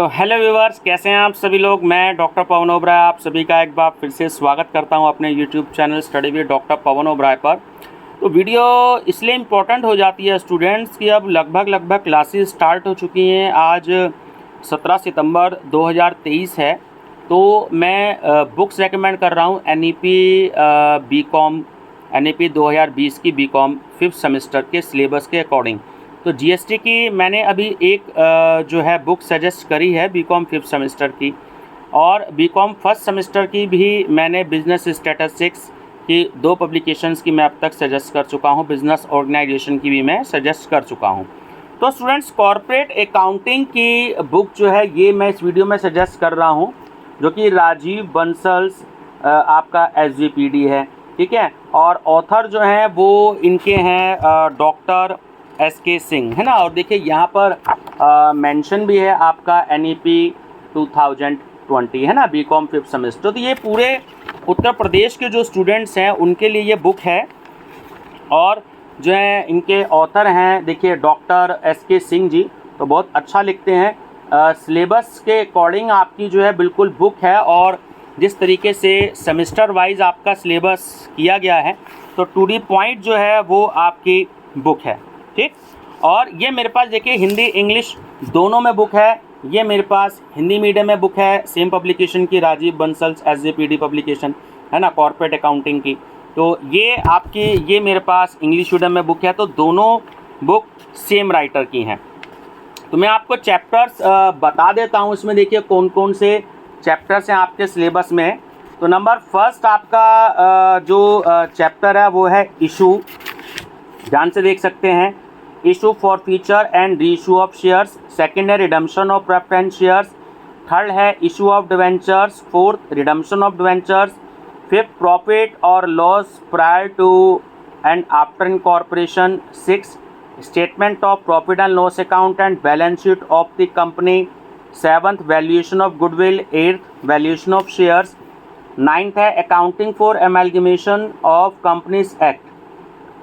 तो hello viewers, कैसे हैं आप सभी लोग। मैं डॉक्टर पवन ओबराय आप सभी का एक बार फिर से स्वागत करता हूं अपने YouTube channel study with doctor Pawan Oberoi पर। तो वीडियो इसलिए इम्पोर्टेंट हो जाती है स्टूडेंट्स की अब लगभग क्लासेस स्टार्ट हो चुकी हैं। आज 17 सितंबर 2023 है। तो मैं बुक्स रेकमेंड कर रहा हूं NEP 2020 की BCom 5th सेमेस्टर के सिलेबस के अकॉर्डिंग। तो GST की मैंने अभी एक जो है बुक सजेस्ट करी है BCom 5th सेमेस्टर की, और BCom 1st सेमेस्टर की भी मैंने बिजनेस स्टैटिस्टिक्स की 2 पब्लिकेशंस की मैं अब तक सजेस्ट कर चुका हूं। बिजनेस ऑर्गेनाइजेशन की भी मैं सजेस्ट कर चुका हूं। तो स्टूडेंट्स, कॉर्पोरेट अकाउंटिंग की बुक जो है ये मैं इस वीडियो में सजेस्ट कर रहा हूं, जो कि राजीव बंसल्स आपका SGPD है, ठीक है। और ऑथर जो हैं वो इनके हैं डॉक्टर SK सिंह, है ना। और देखिए यहाँ पर मेंशन भी है आपका NEP 2020, है ना, BCom 5th सेमेस्टर। तो ये पूरे उत्तर प्रदेश के जो स्टूडेंट्स हैं उनके लिए ये बुक है। और जो है इनके ऑथर हैं, देखिए डॉक्टर SK सिंह जी, तो बहुत अच्छा लिखते हैं। सिलेबस के अकॉर्डिंग आपकी जो है बिल्कुल बुक है, और जिस तरीके से सेमेस्टर वाइज आपका सिलेबस किया गया है, तो टू दी पॉइंट जो है वो आपकी बुक है, ठीक। और ये मेरे पास देखिए हिंदी इंग्लिश दोनों में बुक है। ये मेरे पास हिंदी मीडियम में बुक है, सेम पब्लिकेशन की, राजीव बंसल्स SGPD पब्लिकेशन, है ना, कॉर्पोरेट अकाउंटिंग की। तो ये आपकी ये मेरे पास इंग्लिश मीडियम में बुक है। तो दोनों बुक सेम राइटर की हैं। तो मैं आपको चैप्टर्स बता देता हूँ। इसमें देखिए कौन कौन से चैप्टर्स हैं आपके सिलेबस में। तो नंबर फर्स्ट आपका जो चैप्टर है वो है इशू, ध्यान से देख सकते हैं। Issue for forfeiture and reissue of shares. Second है redemption of preference shares. Third है issue of debentures. Fourth redemption of debentures. Fifth profit और loss prior to and after incorporation. Six statement of profit and loss account and balance sheet of the company. Seventh valuation of goodwill. Eighth valuation of shares. Ninth है accounting for amalgamation of companies act,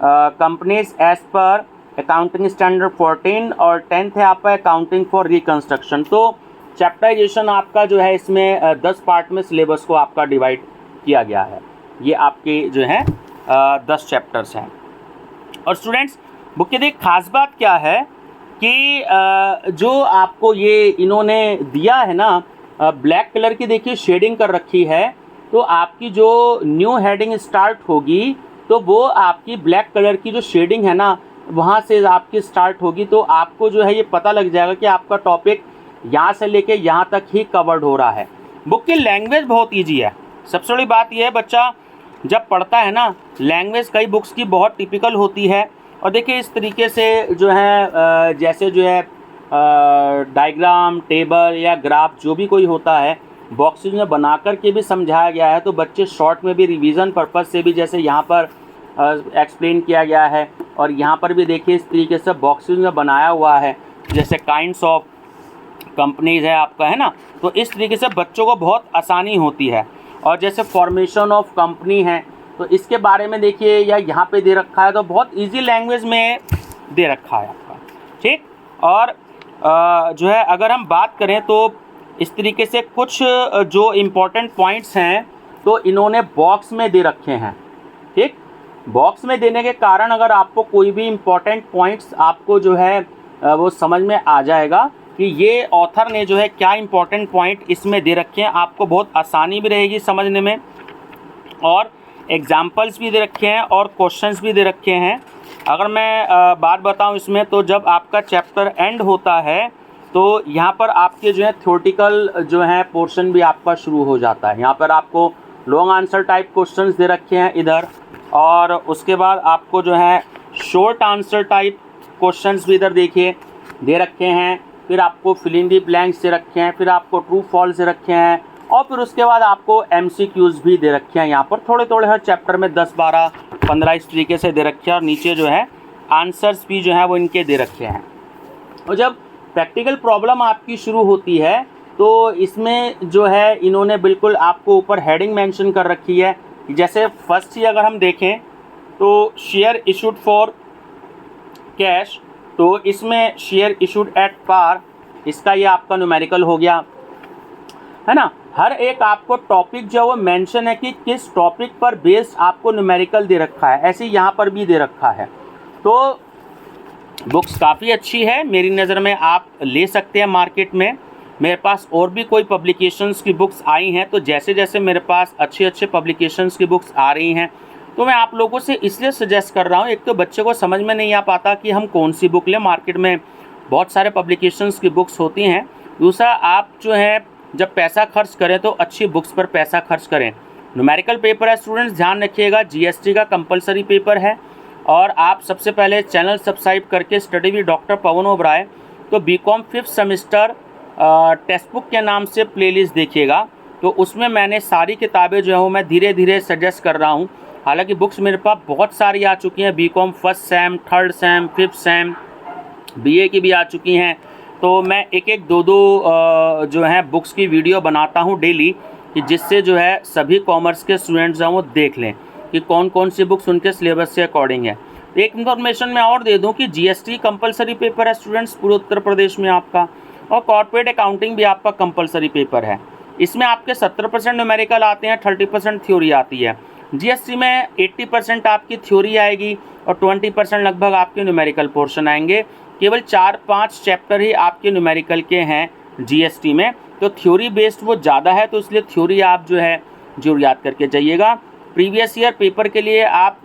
companies as per accounting standard 14। और 10th है आपका accounting for reconstruction. तो chapterisation आपका जो है इसमें 10 part में सिलेबस को आपका डिवाइड किया गया है। ये आपके जो हैं 10 चैप्टर्स हैं। और स्टूडेंट्स, बुक की देखिए खास बात क्या है कि जो आपको ये इन्होंने दिया है ना, ब्लैक कलर की देखिए शेडिंग कर रखी है। तो आपकी जो न्यू हेडिंग स्टार्ट होगी तो वो आपकी ब्लैक कलर की जो शेडिंग है ना, वहाँ से आपकी स्टार्ट होगी। तो आपको जो है ये पता लग जाएगा कि आपका टॉपिक यहाँ से लेके यहाँ तक ही कवर्ड हो रहा है। बुक की लैंग्वेज बहुत ईजी है। सबसे बड़ी बात यह है, बच्चा जब पढ़ता है ना, लैंग्वेज कई बुक्स की बहुत टिपिकल होती है। और देखिए इस तरीके से जो है जैसे जो है डायग्राम, टेबल या ग्राफ जो भी कोई होता है, बॉक्सेज में बना कर के भी समझाया गया है। तो बच्चे शॉर्ट में भी रिवीजन पर्पज़ से भी, जैसे यहाँ पर एक्सप्लेन किया गया है, और यहाँ पर भी देखिए इस तरीके से बॉक्सेज में बनाया हुआ है, जैसे काइंड्स ऑफ कंपनीज है आपका, है ना। तो इस तरीके से बच्चों को बहुत आसानी होती है। और जैसे फॉर्मेशन ऑफ कंपनी है, तो इसके बारे में देखिए या यहाँ पे दे रखा है, तो बहुत इजी लैंग्वेज में दे रखा है आपका, ठीक। और जो है अगर हम बात करें तो इस तरीके से कुछ जो इम्पोर्टेंट पॉइंट्स हैं तो इन्होंने बॉक्स में दे रखे हैं, ठीक। बॉक्स में देने के कारण अगर आपको कोई भी इम्पोर्टेंट पॉइंट्स आपको जो है वो समझ में आ जाएगा कि ये ऑथर ने जो है क्या इम्पोर्टेंट पॉइंट इसमें दे रखे हैं। आपको बहुत आसानी भी रहेगी समझने में, और एग्जाम्पल्स भी दे रखे हैं और क्वेश्चंस भी दे रखे हैं। अगर मैं बात बताऊं इसमें, तो जब आपका चैप्टर एंड होता है तो यहाँ पर आपके जो है थ्योरेटिकल जो है पोर्शन भी आपका शुरू हो जाता है। यहाँ पर आपको लॉन्ग आंसर टाइप क्वेश्चंस दे रखे हैं इधर, और उसके बाद आपको जो है शॉर्ट आंसर टाइप क्वेश्चंस भी इधर देखिए दे रखे हैं। फिर आपको फिल इन दी ब्लैंक्स दे रखे हैं, फिर आपको ट्रू फॉल्स दे रखे हैं, और फिर उसके बाद आपको MCQs भी दे रखे हैं। यहाँ पर थोड़े थोड़े हर चैप्टर में 10, 12, 15 इस तरीके से दे रखे हैं, और नीचे जो है आंसर्स भी जो है वो इनके दे रखे हैं। और जब प्रैक्टिकल प्रॉब्लम आपकी शुरू होती है तो इसमें जो है इन्होंने बिल्कुल आपको ऊपर हेडिंग मेंशन कर रखी है। जैसे फर्स्ट ही अगर हम देखें तो शेयर इशूड फॉर कैश, तो इसमें शेयर इशूड एट पार इसका ये आपका न्यूमेरिकल हो गया, है ना। हर एक आपको टॉपिक जो है वो मेंशन है कि किस टॉपिक पर बेस्ड आपको न्यूमेरिकल दे रखा है, ऐसे यहाँ पर भी दे रखा है। तो बुक्स काफ़ी अच्छी है मेरी नज़र में, आप ले सकते हैं मार्केट में। मेरे पास और भी कोई पब्लिकेशंस की बुक्स आई हैं, तो जैसे जैसे मेरे पास अच्छे अच्छे पब्लिकेशंस की बुक्स आ रही हैं तो मैं आप लोगों से इसलिए सजेस्ट कर रहा हूँ। एक तो बच्चे को समझ में नहीं आ पाता कि हम कौन सी बुक लें, मार्केट में बहुत सारे पब्लिकेशंस की बुक्स होती हैं। दूसरा, आप जो है जब पैसा खर्च करें तो अच्छी बुक्स पर पैसा खर्च करें। न्यूमेरिकल पेपर है स्टूडेंट्स, ध्यान रखिएगा, जीएसटी का कंपलसरी पेपर है। और आप सबसे पहले चैनल सब्सक्राइब करके study with doctor Pawan Oberoi, तो BCom 5th semester text book के नाम से प्लेलिस्ट देखिएगा। तो उसमें मैंने सारी किताबें जो है वो मैं धीरे धीरे सजेस्ट कर रहा हूँ। हालांकि बुक्स मेरे पास बहुत सारी आ चुकी हैं, BCom 1st sem, 3rd sem, 5th sem, BA की भी आ चुकी हैं। तो मैं एक एक दो जो हैं बुक्स की वीडियो बनाता हूँ डेली, कि जिससे जो है सभी कॉमर्स के स्टूडेंट्स हैं वो देख लें कि कौन कौन सी बुक्स उनके सिलेबस से अकॉर्डिंग है। एक इन्फॉर्मेशन मैं और दे दूं कि जीएसटी कंपलसरी पेपर है स्टूडेंट्स पूरे उत्तर प्रदेश में आपका, और कॉर्पोरेट अकाउंटिंग भी आपका कंपलसरी पेपर है। इसमें आपके 70% न्यूमेरिकल आते हैं, 30% थ्योरी आती है। जीएसटी में 80% आपकी थ्योरी आएगी और 20% लगभग आपके न्यूमेरिकल पोर्शन आएंगे। केवल 4-5 चैप्टर ही आपके न्यूमेरिकल के हैं जीएसटी में, तो थ्योरी बेस्ड वो ज़्यादा है, तो इसलिए थ्योरी आप जो है जरूर याद करके जाइएगा। प्रीवियस ईयर पेपर के लिए आप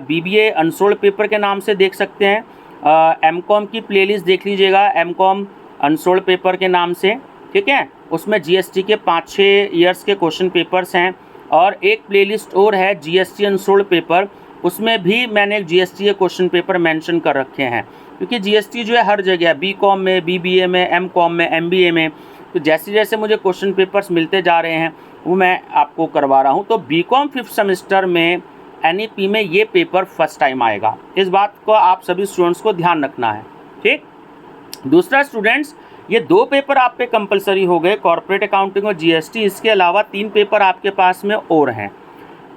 बीबीए अनसोल्ड पेपर के नाम से देख सकते हैं। एमकॉम की प्लेलिस्ट देख लीजिएगा, एमकॉम अनसोल्ड पेपर के नाम से, ठीक है। उसमें जीएसटी के 5-6 ईयर्स के क्वेश्चन पेपर्स हैं। और एक प्लेलिस्ट और है जीएसटी अनसोल्ड पेपर, उसमें भी मैंने जीएसटी के क्वेश्चन पेपर मेंशन कर रखे हैं, क्योंकि जीएसटी जो है हर जगह, बीकॉम में, बीबीए में, एमकॉम में, एमबीए में, तो जैसे जैसे मुझे क्वेश्चन पेपर्स मिलते जा रहे हैं वो मैं आपको करवा रहा हूं। तो बीकॉम 5th सेमेस्टर में एनईपी में ये पेपर फर्स्ट टाइम आएगा, इस बात को आप सभी स्टूडेंट्स को ध्यान रखना है, ठीक। दूसरा स्टूडेंट्स, ये 2 पेपर आप पे कंपलसरी हो गए, कॉर्पोरेट अकाउंटिंग और जीएसटी। इसके अलावा 3 पेपर आपके पास में और हैं।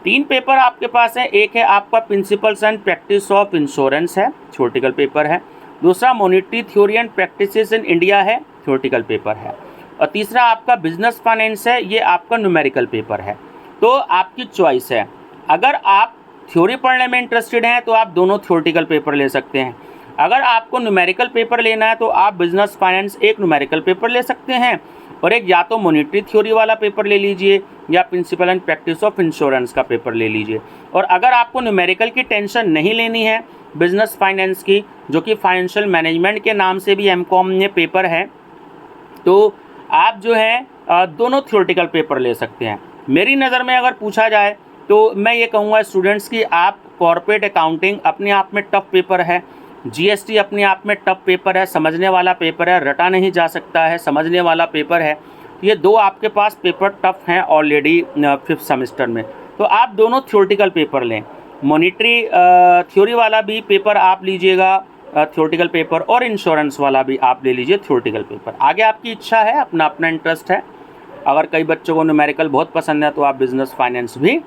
3 पेपर आपके पास है। एक है आपका principles and practice of insurance है, थ्योरेटिकल पेपर है। दूसरा monetary theory and practices in India है, थ्योरेटिकल पेपर है। और तीसरा आपका बिजनेस फाइनेंस है, ये आपका न्यूमेरिकल पेपर है। तो आपकी चॉइस है, अगर आप थ्योरी पढ़ने में इंटरेस्टेड हैं तो आप दोनों थ्योरेटिकल पेपर ले सकते हैं। अगर आपको न्यूमेरिकल पेपर लेना है तो आप बिजनेस फाइनेंस एक न्यूमेरिकल पेपर ले सकते हैं, और एक या तो मॉनेटरी थ्योरी वाला पेपर ले लीजिए या principle and practice of insurance का पेपर ले लीजिए। और अगर आपको न्यूमेरिकल की टेंशन नहीं लेनी है, बिजनेस फाइनेंस की, जो कि फाइनेंशियल मैनेजमेंट के नाम से भी एमकॉम में पेपर है, तो आप जो है दोनों थ्योरेटिकल पेपर ले सकते हैं। मेरी नज़र में अगर पूछा जाए तो मैं ये कहूँगा स्टूडेंट्स की आप कॉर्पोरेट अकाउंटिंग अपने आप में टफ पेपर है, जीएसटी अपने आप में टफ पेपर है, समझने वाला पेपर है, रटा नहीं जा सकता है, समझने वाला पेपर है। ये 2 आपके पास पेपर टफ हैं ऑलरेडी 5th सेमेस्टर में, तो आप दोनों थ्योरेटिकल पेपर लें। मॉनेटरी थ्योरी वाला भी पेपर आप लीजिएगा थ्योरेटिकल पेपर, और इंश्योरेंस वाला भी आप ले लीजिए थ्योरेटिकल पेपर। आगे आपकी इच्छा है, अपना अपना इंटरेस्ट है। अगर कई बच्चों को न्यूमेरिकल बहुत पसंद है तो आप बिजनेस फाइनेंस भी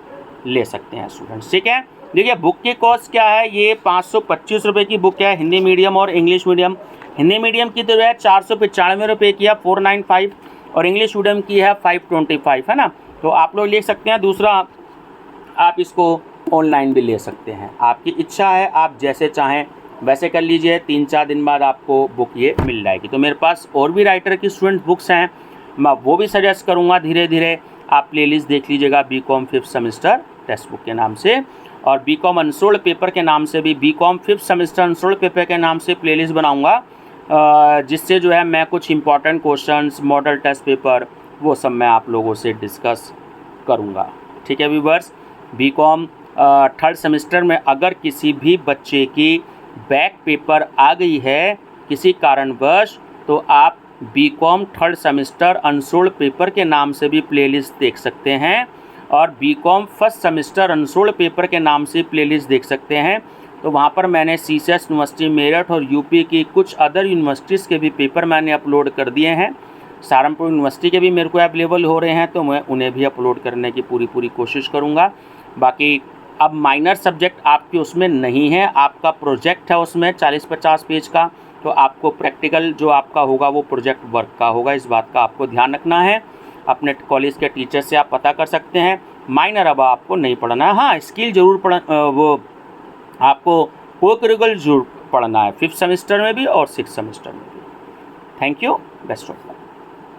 ले सकते हैं स्टूडेंट्स, ठीक है। देखिए बुक की कॉस्ट क्या है, ये 525 रुपये की बुक है, हिंदी मीडियम और इंग्लिश मीडियम। हिंदी मीडियम की तो है 495 रुपये की है 495, और इंग्लिश मीडियम की है 525, है ना। तो आप लोग ले सकते हैं। दूसरा, आप इसको ऑनलाइन भी ले सकते हैं, आपकी इच्छा है, आप जैसे चाहें वैसे कर लीजिए। 3-4 दिन बाद आपको बुक ये मिल जाएगी। तो मेरे पास और भी राइटर की स्टूडेंट बुक्स हैं, मैं वो भी सजेस्ट करूँगा धीरे धीरे। आप प्लेलिस्ट देख लीजिएगा BCom 5th semester text book के नाम से, और बीकॉम अनसोल्ड पेपर के नाम से भी BCom 5th semester unsold paper के नाम से प्लेलिस्ट बनाऊंगा, जिससे जो है मैं कुछ important questions, model test paper, वो सब मैं आप लोगों से डिस्कस करूंगा, ठीक है व्यूअर्स। बीकॉम 3rd सेमेस्टर में अगर किसी भी बच्चे की बैक पेपर आ गई है किसी कारणवश, तो आप BCom 3rd semester unsold paper के नाम से भी प्लेलिस्ट देख सकते हैं, और BCom 1st semester unsold paper के नाम से प्लेलिस्ट देख सकते हैं। तो वहाँ पर मैंने सीसीएस यूनिवर्सिटी मेरठ और यूपी की कुछ अदर यूनिवर्सिटीज़ के भी पेपर मैंने अपलोड कर दिए हैं। सहारनपुर यूनिवर्सिटी के भी मेरे को अवेलेबल हो रहे हैं, तो मैं उन्हें भी अपलोड करने की पूरी कोशिश करूँगा। बाकी अब माइनर सब्जेक्ट आपके उसमें नहीं है, आपका प्रोजेक्ट है उसमें 40-50 पेज का, तो आपको प्रैक्टिकल जो आपका होगा वो प्रोजेक्ट वर्क का होगा, इस बात का आपको ध्यान रखना है। अपने कॉलेज के टीचर से आप पता कर सकते हैं। माइनर अब आपको नहीं पढ़ना है, हाँ स्किल जरूर वो आपको को करिकुलर जरूर पढ़ना है, 5th सेमेस्टर में भी और 6th सेमेस्टर में भी। Thank you, best of luck.